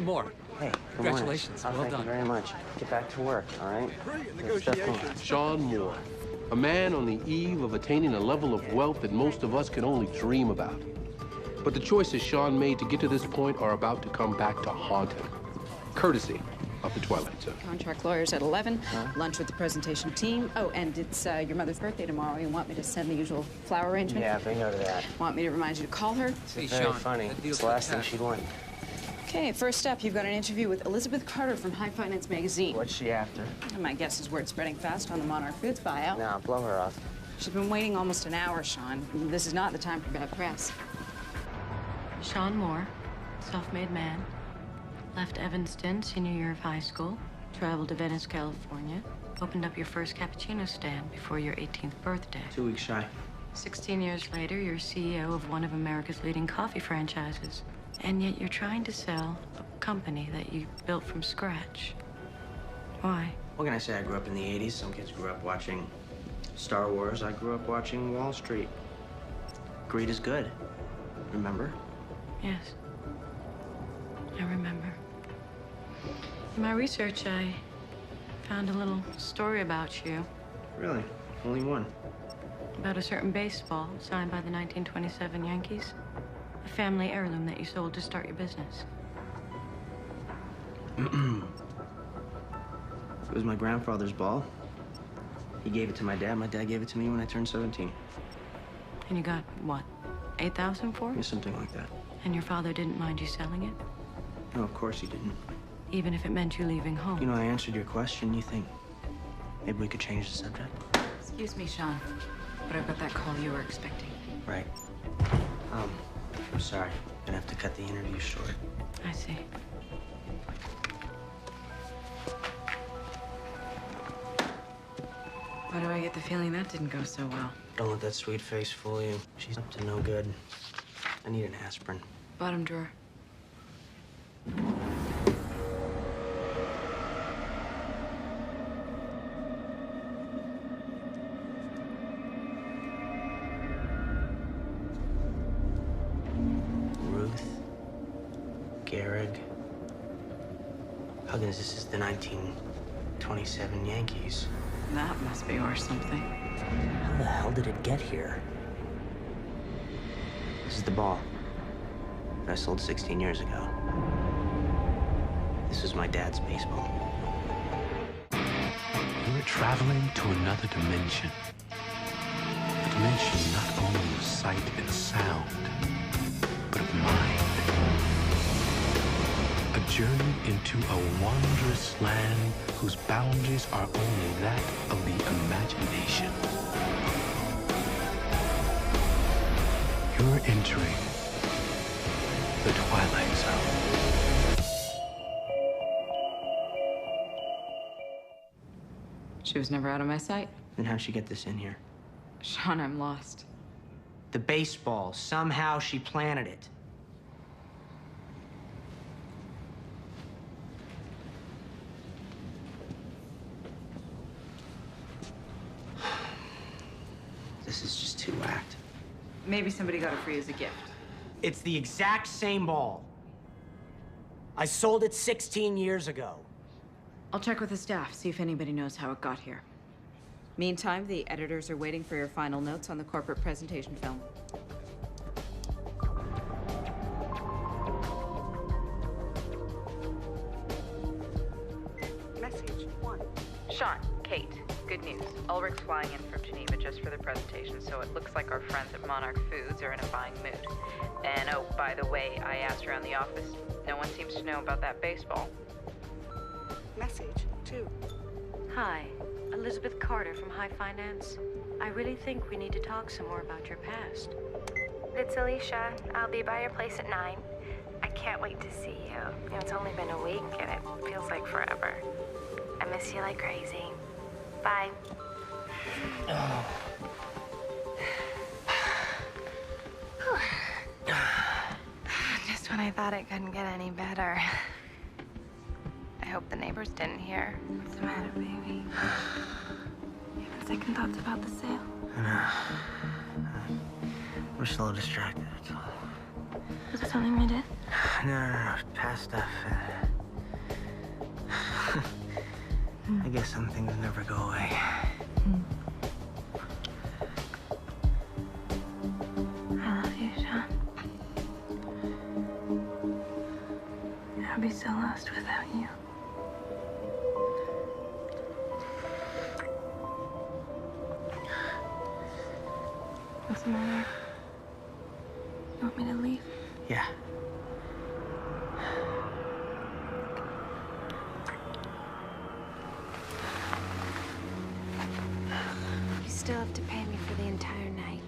Moore. Hey, Congratulations. Well Well done. done. Thank you very much. Get back to work, all right? Brilliant Good stuff going on. negotiations. Sean Moore, a man on the eve of attaining a level of wealth that most of us can only dream about. But the choices Sean made to get to this point are about to come back to haunt him, courtesy of the Twilight Zone. Contract lawyers at 11, lunch with the presentation team. Oh, and it's your mother's birthday tomorrow. You want me to send the usual flower arrangement? Yeah, bingo to that. Want me to remind you to call her? Hey, Very Sean, funny. that deal's It's the last thing fantastic. she'd want. Okay, first up, you've got an interview with Elizabeth Carter from High Finance Magazine. What's she after? And my guess is word spreading fast on the Monarch Foods buyout. Nah, blow her off. She's been waiting almost an hour, Sean. This is not the time for bad press. Sean Moore, self-made man, left Evanston senior year of high school, traveled to Venice, California, opened up your first cappuccino stand before your 18th birthday. 2 weeks shy. 16 years later, you're CEO of one of America's leading coffee franchises. And yet you're trying to sell a company that you built from scratch. Why? What can I say? I grew up in the 80s. Some kids grew up watching Star Wars. I grew up watching Wall Street. Greed is good. Remember? Yes. I remember. In my research, I found a little story about you. Really? Only one. About a certain baseball signed by the 1927 Yankees. A family heirloom that you sold to start your business. It was my grandfather's ball. He gave it to my dad. My dad gave it to me when I turned 17. And you got, what, 8,000 for Yeah, it? something like that. And your father didn't mind you selling it? No, of course he didn't. Even if it meant you leaving home? You know, I answered your question. You think maybe we could change the subject? Excuse me, Sean, but I've got that call you were expecting. Right. I'm sorry. Gonna have to cut the interview short. I see. Why do I get the feeling that didn't go so well? Don't let that sweet face fool you. She's up to no good. I need an aspirin. Bottom drawer. Ruth. Gehrig. Huggins, this is the 1927 Yankees. That must be worth something. How the hell did it get here? This is the ball that I sold 16 years ago. This is my dad's baseball. You're traveling to another dimension. A dimension not only of sight and sound, but of mind. A journey into a wondrous land whose boundaries are only that of the imagination. You're entering the Twilight Zone. She was never out of my sight. Then how'd she get this in here? Sean, I'm lost. The baseball. Somehow she planted it. This is just too whacked. Maybe somebody got it for you as a gift. It's the exact same ball. I sold it 16 years ago. I'll check with the staff, see if anybody knows how it got here. Meantime, the editors are waiting for your final notes on the corporate presentation film. Message 1. Sean, Kate, good news. Ulrich's flying in from Geneva just for the presentation, so it looks like our friends at Monarch Foods are in a buying mood. And oh, by the way, I asked around the office. No one seems to know about that baseball. Message 2. Hi, Elizabeth Carter from High Finance. I really think we need to talk some more about your past. It's Alicia. I'll be by your place at 9. I can't wait to see you. You know, it's only been a week and it feels like forever. I miss you like crazy. Bye. Just when I thought it couldn't get any better. I hope the neighbors didn't hear. What's the matter, baby? You having second thoughts about the sale? We're still distracted, that's all. Was it something we did? No. Past stuff. I guess some things never go away. I love you, Sean. I'd be so lost without you. What's the matter? You want me to leave? Yeah. You still have to pay me for the entire night.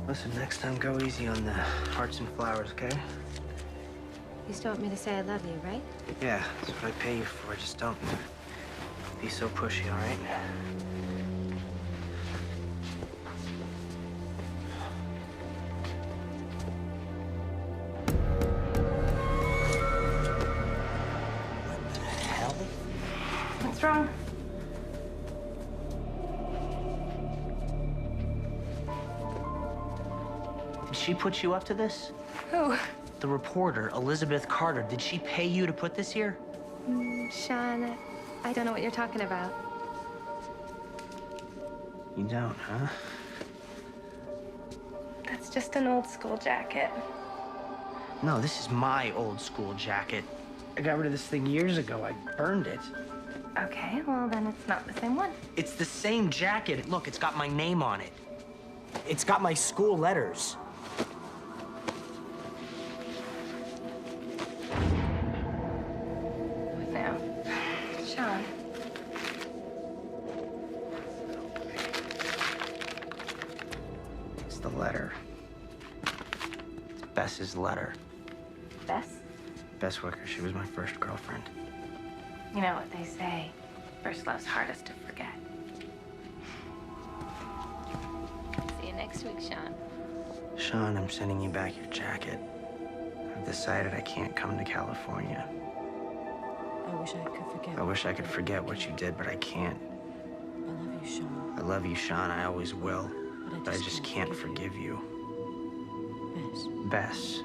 Listen, next time go easy on the hearts and flowers, okay? You still want me to say I love you, right? Yeah, that's what I pay you for. Just don't be so pushy, all right? What the hell? What's wrong? Did she put you up to this? Who? The reporter, Elizabeth Carter. Did she pay you to put this here? Sean, I don't know what you're talking about. You don't, huh? That's just an old school jacket. No, this is my old school jacket. I got rid of this thing years ago. I burned it. Okay, well then it's not the same one. It's the same jacket. Look, it's got my name on it. It's got my school letters. What now? Sean. It's the letter. It's Bess's letter. Bess? Bess Wicker, she was my first girlfriend. You know what they say. First love's hardest to forget. See you next week, Sean. Sean, I'm sending you back your jacket. I've decided I can't come to California. I wish I could forget. I wish I could forget what you did, but I can't. I love you, Sean. I love you, Sean. I always will. But I just can't forgive you. Bess. Bess.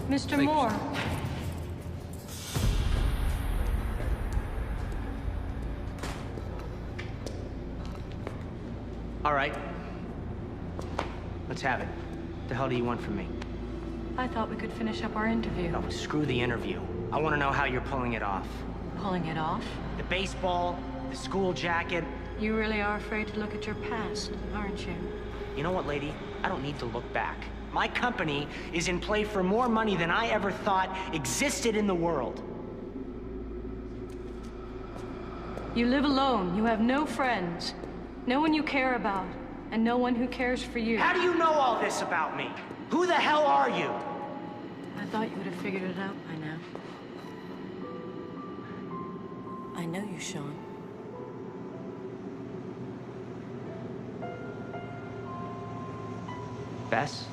Mr. Moore. All right. Let's have it. What the hell do you want from me? I thought we could finish up our interview. Oh, screw the interview. I want to know how you're pulling it off. Pulling it off? The baseball, the school jacket. You really are afraid to look at your past, aren't you? You know what, lady? I don't need to look back. My company is in play for more money than I ever thought existed in the world. You live alone. You have no friends. No one you care about. And no one who cares for you. How do you know all this about me? Who the hell are you? I thought you would have figured it out by now. I know you, Sean. Bess?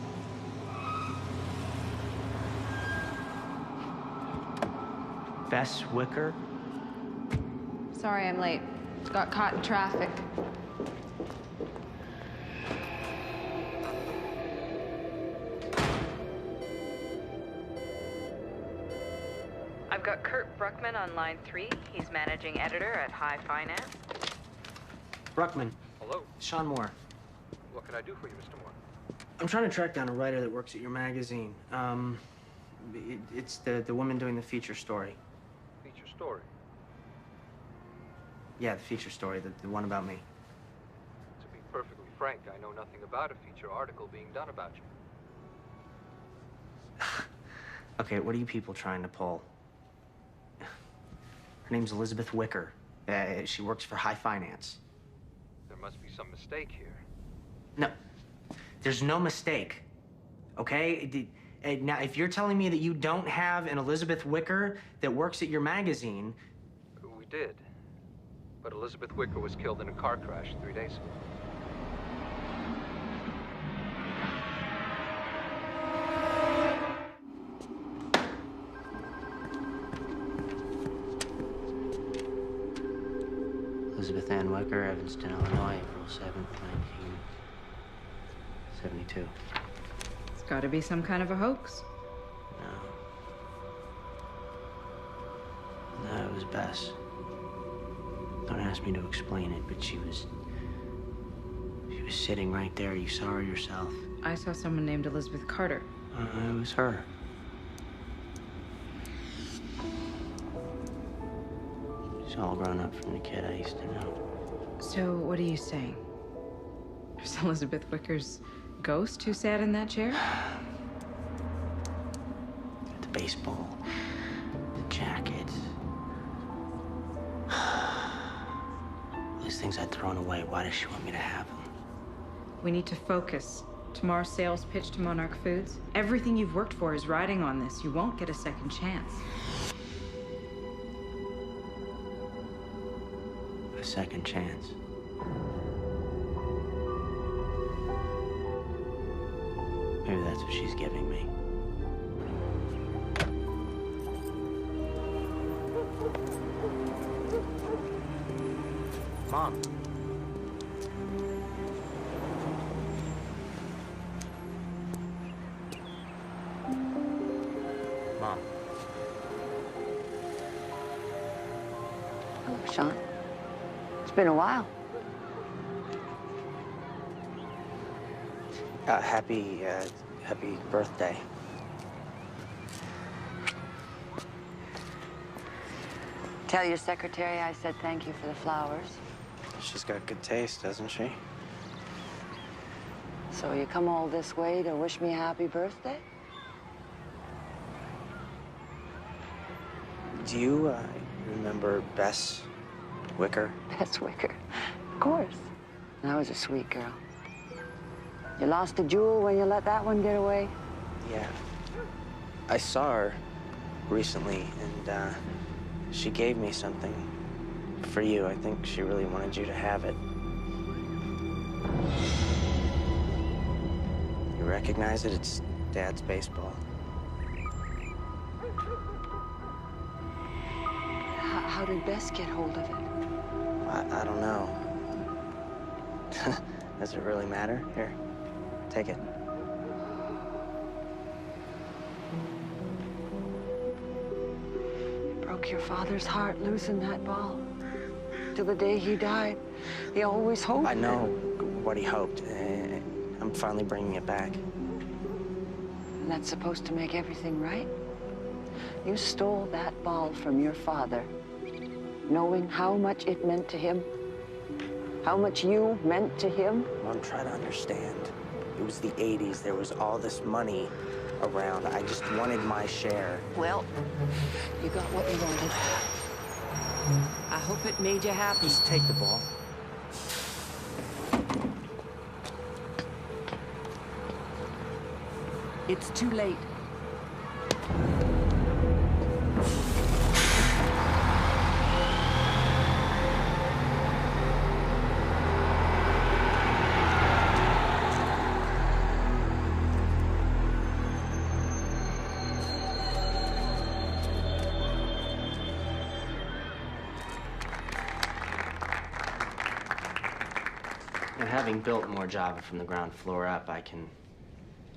Bess Wicker? Sorry I'm late. Got caught in traffic. I've got Kurt Bruckman on line 3. He's managing editor at High Finance. Bruckman. Hello. Sean Moore. What can I do for you, Mr. Moore? I'm trying to track down a writer that works at your magazine. It's the woman doing the feature story. Feature story. Yeah, the feature story, the one about me. To be perfectly frank, I know nothing about a feature article being done about you. Okay, what are you people trying to pull? Her name's Elizabeth Wicker. She works for High Finance. There must be some mistake here. No, there's no mistake, okay? Now, if you're telling me that you don't have an Elizabeth Wicker that works at your magazine... We did. But Elizabeth Wicker was killed in a car crash 3 days ago. Elizabeth Ann Wicker, Evanston, Illinois, April 7th, 1972. It's gotta be some kind of a hoax. No, it was Bess. Don't ask me to explain it, but she was sitting right there. You saw her yourself. I saw someone named Elizabeth Carter. It was her. She's all grown up from the kid I used to know. So, what are you saying? There's Elizabeth Wicker's ghost who sat in that chair? The baseball, the jacket. These things I'd thrown away. Why does she want me to have them? We need to focus. Tomorrow's sales pitch to Monarch Foods. Everything you've worked for is riding on this. You won't get a second chance. A second chance. Maybe that's what she's giving me. Mom. Mom. Hello, Sean. It's been a while. Happy birthday. Tell your secretary I said thank you for the flowers. She's got good taste, doesn't she? So you come all this way to wish me happy birthday? Do you, remember Bess Wicker? Bess Wicker. Of course. That was a sweet girl. You lost a jewel when you let that one get away? Yeah. I saw her recently, and, she gave me something for you. I think she really wanted you to have it. You recognize it? It's Dad's baseball. How did Bess get hold of it? I don't know. Does it really matter? Here, take it. Broke your father's heart losing that ball. Till the day he died, he always hoped. I know what he hoped. I'm finally bringing it back. And that's supposed to make everything right? You stole that ball from your father, knowing how much it meant to him, how much you meant to him. Mom, try to understand. It was the 80s. There was all this money around. I just wanted my share. Well, you got what you wanted. I hope it made you happy. Just take the ball. It's too late. Having built more Java from the ground floor up, I can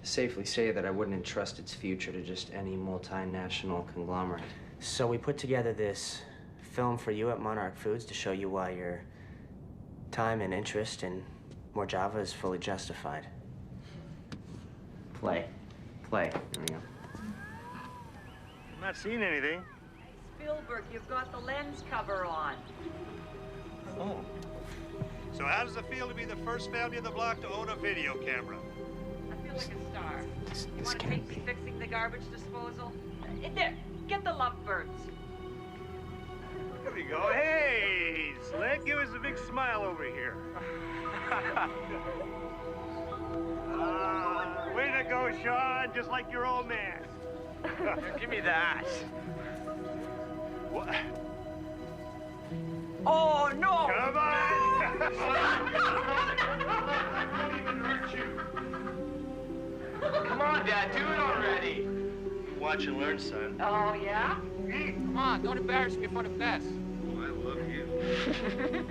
safely say that I wouldn't entrust its future to just any multinational conglomerate. So we put together this film for you at Monarch Foods to show you why your time and interest in more Java is fully justified. Play. There we go. I'm not seeing anything. Spielberg, you've got the lens cover on. Oh. So how does it feel to be the first family in the block to own a video camera? I feel like a star. You This want to can't take me be. fixing the garbage disposal? There, get the lovebirds. There we go. Hey, Slick, give us a big smile over here. Way to go, Sean. Just like your old man. Here, give me that. What? Oh, no! Come on! Come on, Dad, do it already. Watch and learn, son. Oh, yeah? Come on, don't embarrass me in front of Bess. Oh, I love you.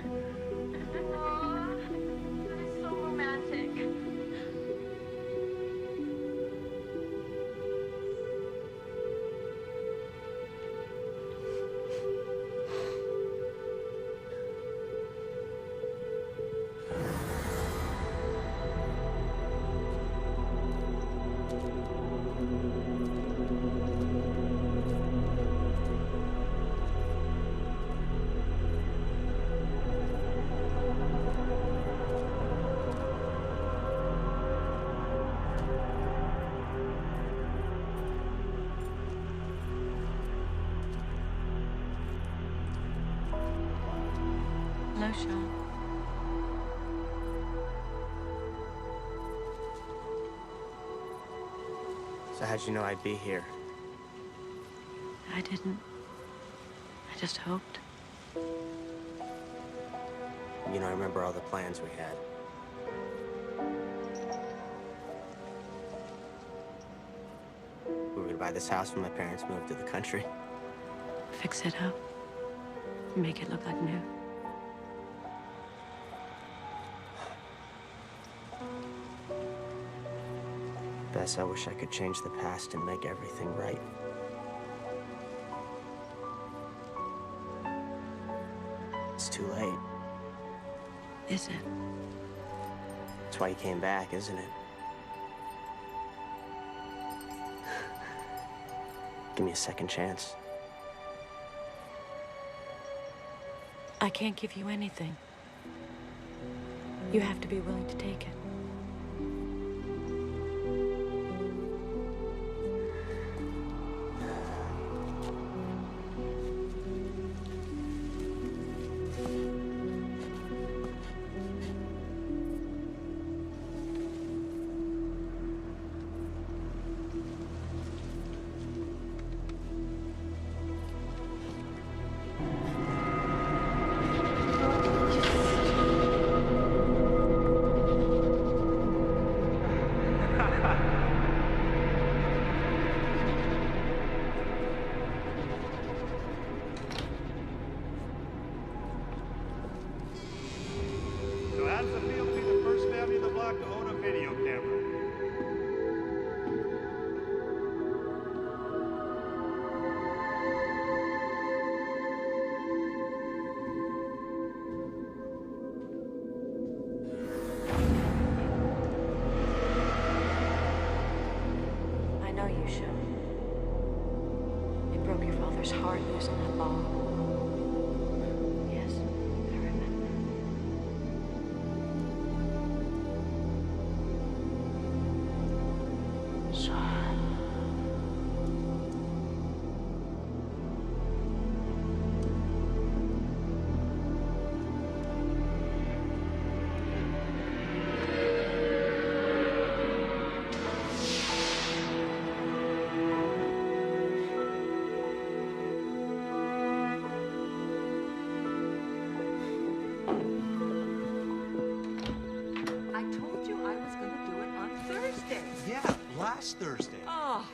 know, Sean. So how'd you know I'd be here? I didn't. I just hoped. You know, I remember all the plans we had. We were gonna buy this house when my parents moved to the country. Fix it up. Make it look like new. Bess, I wish I could change the past and make everything right. It's too late. Is it? That's why you came back, isn't it? Give me a second chance. I can't give you anything. You have to be willing to take it. So how does it feel to be the first family in the block to own a video camera? I know you should. It broke your father's heart losing that ball. Yes, I remember. Sean. I told you I was going to do it on Thursday. Yeah, last Thursday. Oh,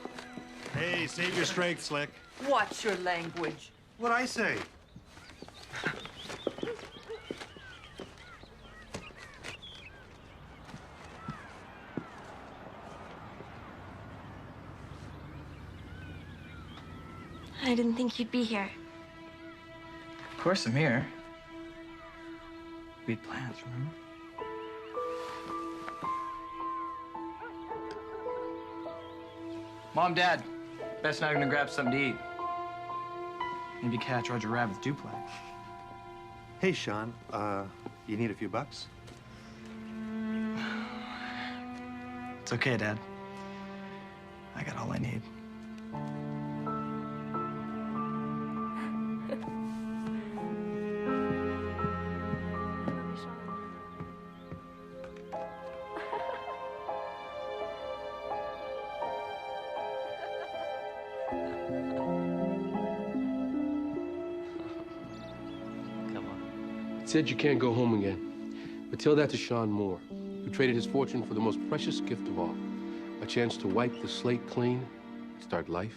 Hey, save your strength, Slick. watch your language. What'd I say? I didn't think you'd be here. Of course I'm here. We had plans, remember? Mom, Dad, Bess and I are gonna grab something to eat. Maybe catch Roger Rabbit's duplex. Hey, Sean, you need a few bucks? It's okay, Dad. I got all I need. Said you can't go home again. But tell that to Sean Moore, who traded his fortune for the most precious gift of all, a chance to wipe the slate clean, start life